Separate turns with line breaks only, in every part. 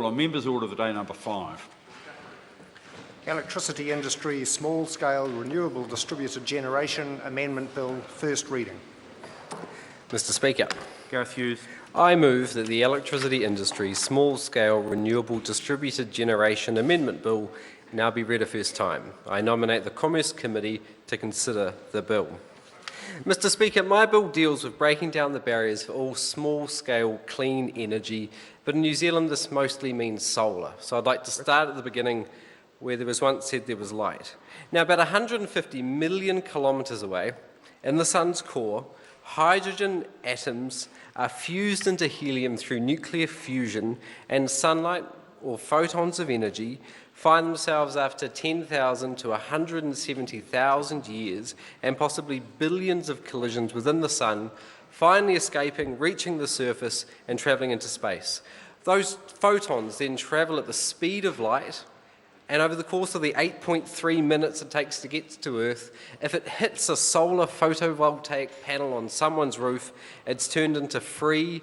On Members' Order of the Day number 5.
Electricity Industry Small-Scale Renewable Distributed Generation Amendment Bill, first reading.
Mr Speaker,
Gareth Hughes.
I move that the Electricity Industry Small-Scale Renewable Distributed Generation Amendment Bill now be read a first time. I nominate the Commerce Committee to consider the bill. Mr Speaker, my bill deals with breaking down the barriers for all small-scale clean energy, but in New Zealand this mostly means solar. So I'd like to start at the beginning where there was once said there was light. Now, about 150 million kilometres away, in the sun's core, hydrogen atoms are fused into helium through nuclear fusion, and sunlight, or photons of energy, find themselves after 10,000 to 170,000 years and possibly billions of collisions within the sun, finally escaping, reaching the surface and travelling into space. Those photons then travel at the speed of light, and over the course of the 8.3 minutes it takes to get to Earth, if it hits a solar photovoltaic panel on someone's roof, it's turned into free,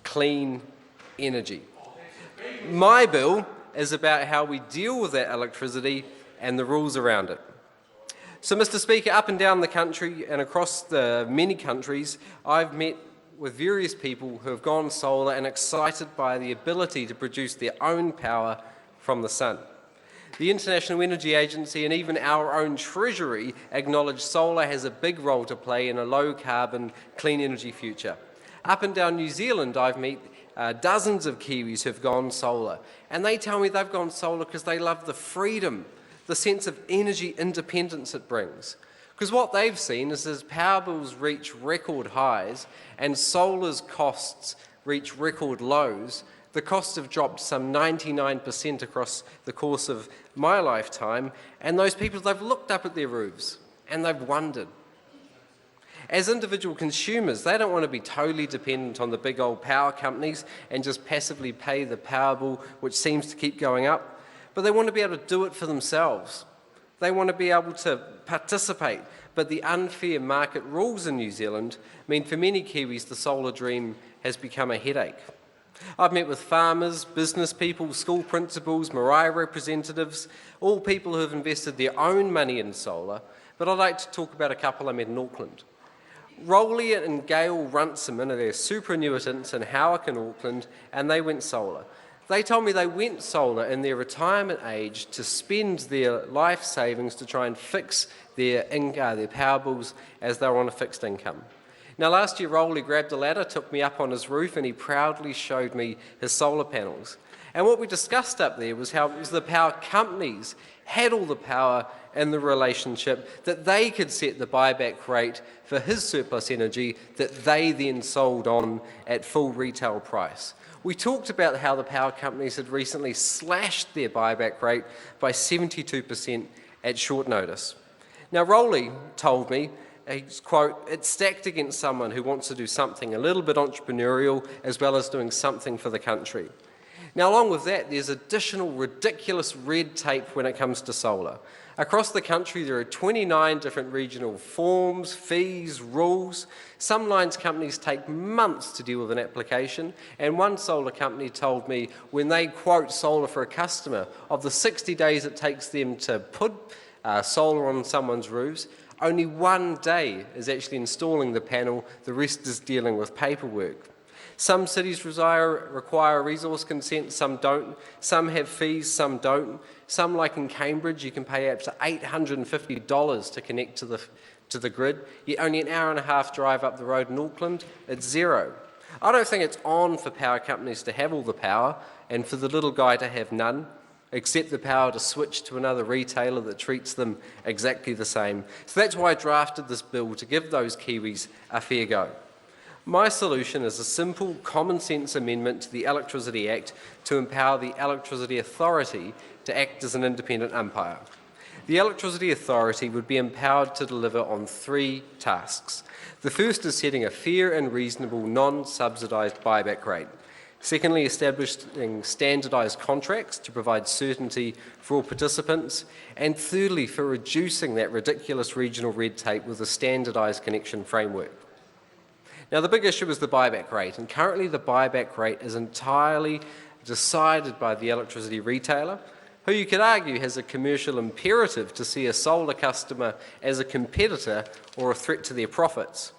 clean energy. My bill is about how we deal with that electricity and the rules around it. So, Mr Speaker, up and down the country and across the many countries, I've met with various people who have gone solar and excited by the ability to produce their own power from the sun. The International Energy Agency and even our own Treasury acknowledge solar has a big role to play in a low-carbon, clean energy future. Up and down New Zealand, I've met dozens of Kiwis who've gone solar, and they tell me they've gone solar because they love the freedom, the sense of energy independence it brings. Because what they've seen is as power bills reach record highs and solar's costs reach record lows, the costs have dropped some 99% across the course of my lifetime, and those people, they've looked up at their roofs and they've wondered. As individual consumers, they don't want to be totally dependent on the big old power companies and just passively pay the power bill, which seems to keep going up, but they want to be able to do it for themselves. They want to be able to participate, but the unfair market rules in New Zealand mean for many Kiwis the solar dream has become a headache. I've met with farmers, business people, school principals, marae representatives, all people who have invested their own money in solar, but I'd like to talk about a couple I met in Auckland. Rolly and Gail Runciman are their superannuitants in Howick in Auckland, and they went solar. They told me they went solar in their retirement age to spend their life savings to try and fix their power bills as they were on a fixed income. Now, last year, Rolly grabbed a ladder, took me up on his roof, and he proudly showed me his solar panels. And what we discussed up there was how it was the power companies had all the power in the relationship, that they could set the buyback rate for his surplus energy that they then sold on at full retail price. We talked about how the power companies had recently slashed their buyback rate by 72% at short notice. Now, Rolly told me, he's, quote, "It's stacked against someone who wants to do something a little bit entrepreneurial as well as doing something for the country." Now, along with that, there's additional ridiculous red tape when it comes to solar. Across the country, there are 29 different regional forms, fees, rules. Some lines companies take months to deal with an application, and one solar company told me when they quote solar for a customer, of the 60 days it takes them to put solar on someone's roofs, only 1 day is actually installing the panel, the rest is dealing with paperwork. Some cities require resource consent, some don't. Some have fees, some don't. Some, like in Cambridge, you can pay up to $850 to connect to the grid, yet only an hour and a half drive up the road in Auckland, it's zero. I don't think it's on for power companies to have all the power and for the little guy to have none, except the power to switch to another retailer that treats them exactly the same. So that's why I drafted this bill, to give those Kiwis a fair go. My solution is a simple, common-sense amendment to the Electricity Act to empower the Electricity Authority to act as an independent umpire. The Electricity Authority would be empowered to deliver on 3 tasks. The first is setting a fair and reasonable non-subsidised buyback rate. Secondly, establishing standardised contracts to provide certainty for all participants. And thirdly, for reducing that ridiculous regional red tape with a standardised connection framework. Now, the big issue is the buyback rate, and currently the buyback rate is entirely decided by the electricity retailer, who you could argue has a commercial imperative to see a solar customer as a competitor or a threat to their profits.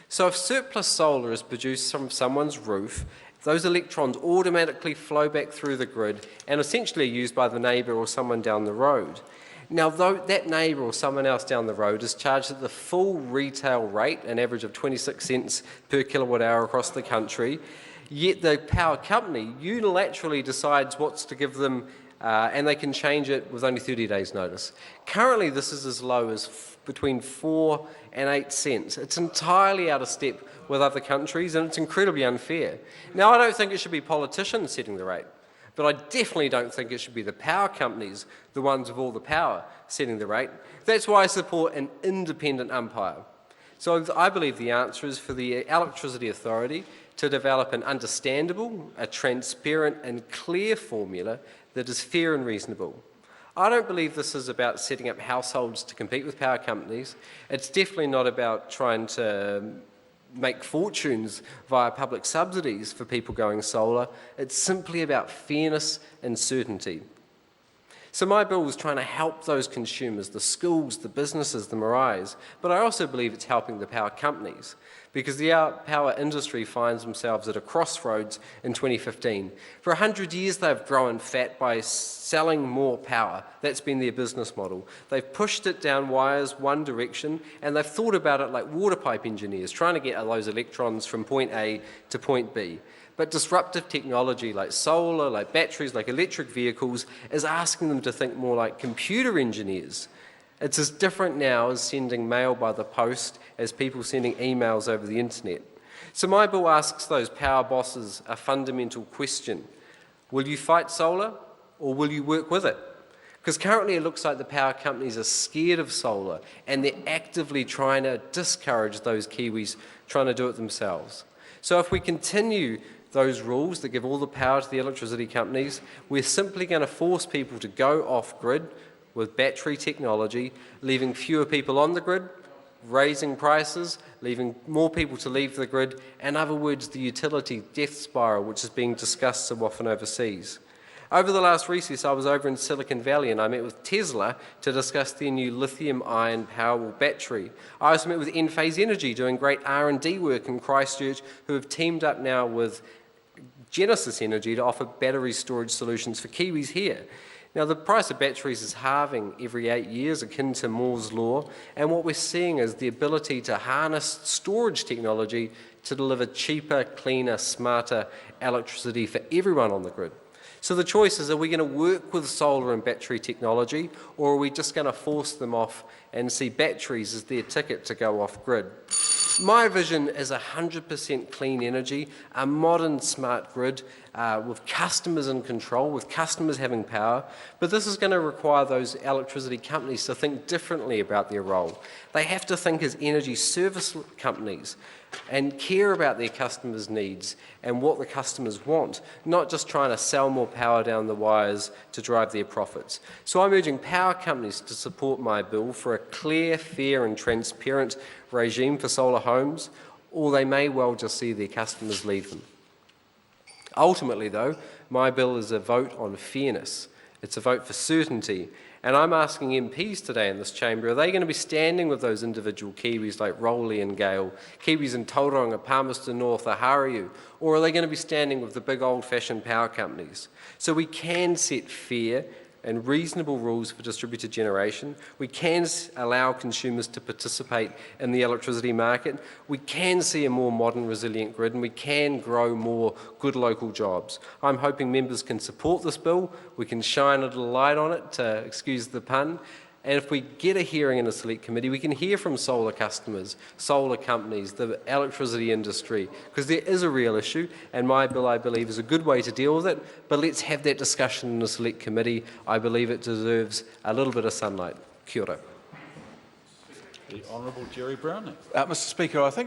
So if surplus solar is produced from someone's roof, those electrons automatically flow back through the grid and essentially are used by the neighbour or someone down the road. Now, though that neighbour or someone else down the road is charged at the full retail rate, an average of 26 cents per kilowatt hour across the country, yet the power company unilaterally decides what's to give them and they can change it with only 30 days' notice. Currently, this is as low as between 4 and 8 cents. It's entirely out of step with other countries, and it's incredibly unfair. Now, I don't think it should be politicians setting the rate, but I definitely don't think it should be the power companies, the ones with all the power, setting the rate. That's why I support an independent umpire. So I believe the answer is for the Electricity Authority to develop an understandable, a transparent and clear formula that is fair and reasonable. I don't believe this is about setting up households to compete with power companies. It's definitely not about trying to make fortunes via public subsidies for people going solar. It's simply about fairness and certainty. So my bill is trying to help those consumers, the schools, the businesses, the Marais, but I also believe it's helping the power companies because the power industry finds themselves at a crossroads in 2015. For 100 years they've grown fat by selling more power. That's been their business model. They've pushed it down wires one direction and they've thought about it like water pipe engineers, trying to get those electrons from point A to point B. But disruptive technology like solar, like batteries, like electric vehicles is asking them to think more like computer engineers. It's as different now as sending mail by the post as people sending emails over the internet. So my bill asks those power bosses a fundamental question. Will you fight solar or will you work with it? Because currently it looks like the power companies are scared of solar and they're actively trying to discourage those Kiwis trying to do it themselves. So if we continue those rules that give all the power to the electricity companies, we're simply going to force people to go off-grid with battery technology, leaving fewer people on the grid, raising prices, leaving more people to leave the grid, in other words, the utility death spiral which is being discussed so often overseas. Over the last recess, I was over in Silicon Valley and I met with Tesla to discuss their new lithium-ion Powerwall battery. I also met with Enphase Energy doing great R&D work in Christchurch who have teamed up now with Genesis Energy to offer battery storage solutions for Kiwis here. Now, the price of batteries is halving every 8 years, akin to Moore's Law, and what we're seeing is the ability to harness storage technology to deliver cheaper, cleaner, smarter electricity for everyone on the grid. So the choice is, are we going to work with solar and battery technology, or are we just going to force them off and see batteries as their ticket to go off-grid? My vision is 100% clean energy, a modern smart grid with customers in control, with customers having power, but this is going to require those electricity companies to think differently about their role. They have to think as energy service companies and care about their customers' needs and what the customers want, not just trying to sell more power down the wires to drive their profits. So I'm urging power companies to support my bill for a clear, fair and transparent regime for solar homes, or they may well just see their customers leave them. Ultimately, though, my bill is a vote on fairness. It's a vote for certainty. And I'm asking MPs today in this chamber, are they going to be standing with those individual Kiwis like Rowley and Gale, Kiwis in Tauranga, Palmerston North, Ahariu, or are they going to be standing with the big old-fashioned power companies? So we can set fair and reasonable rules for distributed generation. We can allow consumers to participate in the electricity market. We can see a more modern, resilient grid, and we can grow more good local jobs. I'm hoping members can support this bill. We can shine a little light on it, excuse the pun. And if we get a hearing in a select committee, we can hear from solar customers, solar companies, the electricity industry, because there is a real issue, and my bill, I believe, is a good way to deal with it. But let's have that discussion in a select committee. I believe it deserves a little bit of sunlight. Kia ora.
The Honourable Jerry Browning.
Mr. Speaker, I think